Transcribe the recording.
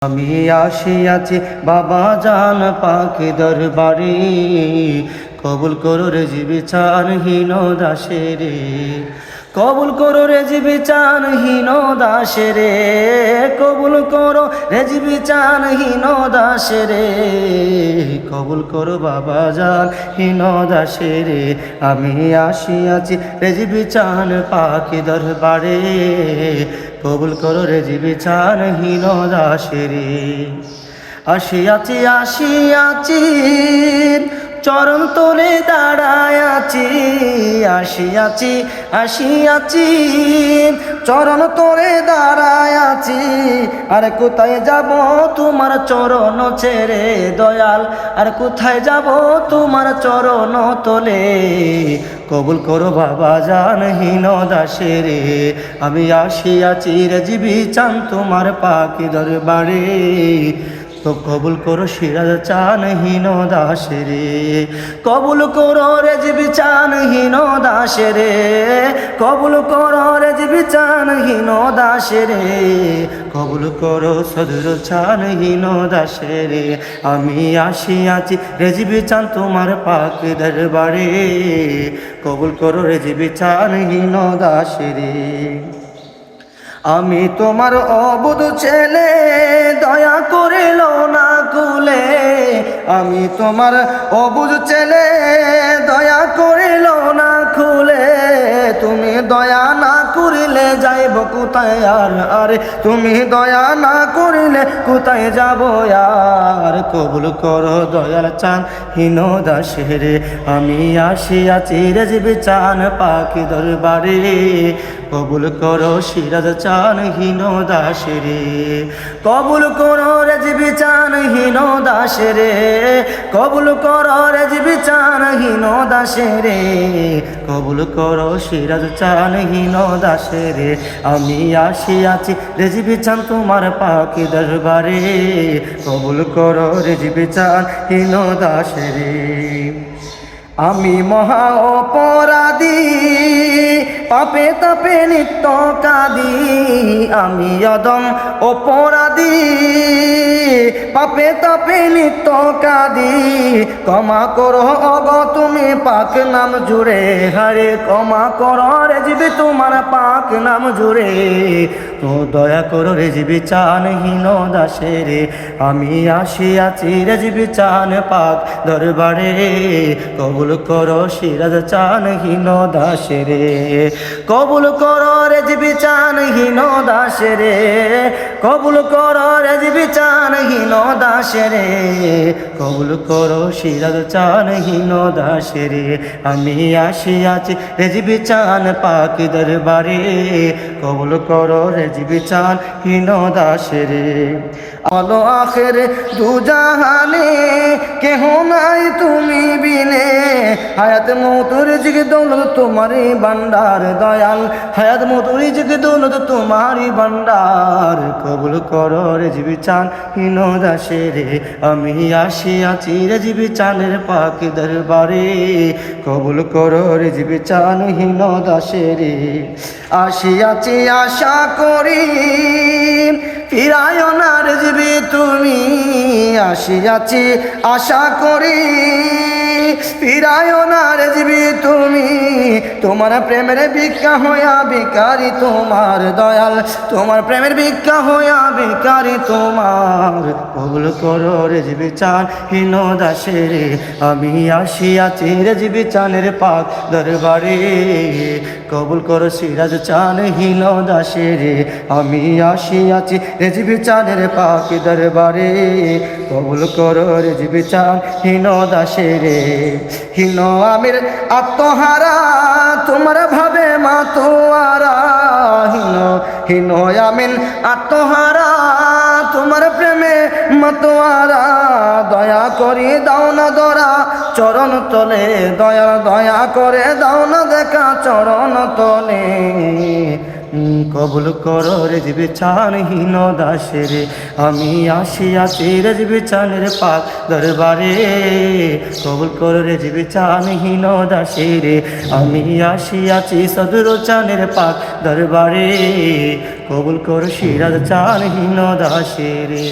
আমি আসিয়াছি বাবা জান পাকে দরবারে, কবুল করো রে জীবিচারহীন দাসেরে, কবুল করো রে জীবিচারহীন দাসেরে, কবুল করো রে জীবিচারহীন দাসেরে, কবুল করো বাবা জান হীন দাসেরে। আমি আসিয়াছি রে জীবিচার পাকে দরবারে, কবুল করো রে জীবিচারহীন দাসেরে। আসিয়াছি আসিয়াছি চরণ তোলে দাঁড়ায় আছি, আসিয়াছি আসিয়াছি চরণ তোলে দাঁড়ায় আছি। আর কোথায় যাব তোমার চরণ ছেড়ে দয়াল, আর কোথায় যাব তোমার চরণ তোলে, কবুল করো বাবা জান হীন দাসেরে। আমি আসিয়াছি রে জীবিচান তোমার পাকি দরবারে, তো কবুল করো সিরাজ চানহীন দাসেরে, কবুল করো রে জীবিচানহীন দাসেরে, কবুল করো রে জীবিচানহীন দাসেরে, কবুল করো সদর চানহীন দাসেরে। আমি আসিয়াছি রে জীবিচান তোমার পাক দরবারে, কবুল করো রে জীবিচানহীন দাসেরে। আমি তোমার অবুধ ছেলে, দয়া করে লো না কুলে, আমি তোমার অবুধ ছেলে, দয়া করে লো না খুলে, তুমি দয়া না করিলে যাইব কোথায় আর, আরে তুমি দয়া না করিলে কোথায় যাব আর, কবুল করো দয়াল চান হীন দাসেরে। আমি আসিয়াছি রে জীবিচান পাকি দরবারে, কবুল করো সিরাজ চানহীন দাসেরে, কবুল করো রে জীবিচানহীন দাসেরে, কবুল করো রে জীবিচানহীন দাসেরে, কবুল করো সিরাজ চানহীন দাসেরে। আমি আসিয়াছি রে জীবিচান তোমার পাকি দরবারে, কবুল করো রে জীবিচানহীন দাসেরে। আমি মহা অপরাধী, পাপে তাপে নিত্য কাঁদি, আমি অদম অপরাধী, পাপে তাপে নিত্য কাঁদি, ক্ষমা করো অগ তুমি পাক নাম জুড়ে, হারে ক্ষমা করো রে জীবি তোমার পাক নাম জুড়ে, তো দয়া করো রে জীবিচানহীন দাসেরে। আমি আসিয়াছি রে জীবিচান পাক দরবারে, কবুল করো সিরাজ চানহীন দাসেরে, কবুল করো রে জীবিচানহীন দাসেরে, কবুল করো রে জীবিচানহীন দাসেরে, কবুল করো সিরাজ চানহীন দাসেরে। আমি আসিয়াছি রে জীবিচান পাক দরবারে, কবুল করো রে জীবিচানহীন দাসেরে। আলো আখের দুজাহানে কেহ নাই তুমি বিনে, হায়াত মৌতুর জিগ দৌলত তোমারি ভান্ডার দয়াল, হায়াত মৌতুর জিগ দৌলত তোমারি ভান্ডার, কবুল করো রে জীবিচানহীন দাসেরে। আমি আসিয়াছি রে জীবিচানের পাক দরবারে, কবুল করো রে জীবিচানহীন দাসেরে। আসিয়াছি আশা করি ফিরায় না রে জীবি তুমি, আসিয়াছি আশা করি ফিরায় না রে জীবি তুমি, তোমার প্রেমের ভিক্ষা হইয়া ভিখারি তোমার দয়াল, তোমার প্রেমের ভিক্ষা হইয়া ভিখারি তোমার, কবুল করো রে জীবিচানহীন দাসেরে। আমি আসিয়াছি রে জীবিচানের পাক দরবারে, কবুল করো সিরাজ চানহীন দাসেরে। আমি আসিয়াছি রে জীবিচানের পাক দরবারে, কবুল করো রে জীবিচানহীন দাসেরে। হীন আমির আত্মহারা তোমার ভাবে মাতোয়ারা, হীন হীন আমিন আত্মহারা তোমার প্রেমে মাতোয়ারা, দয়া করি দাও না দরা চরণ তলে, দয়া দয়া করে দাও না দেখা চরণ তলে, কবুল করো রে জীবিচানহীন দাসেরে। আমি আসিয়াছি রে জীবিচানের পাক দরবারে, কবুল করো রে জীবিচানহীন দাসেরে। আমি আসিয়াছি সদর চানের পাক দরবারে, কবুল কর সিরাজ চানহীন দাসেরে।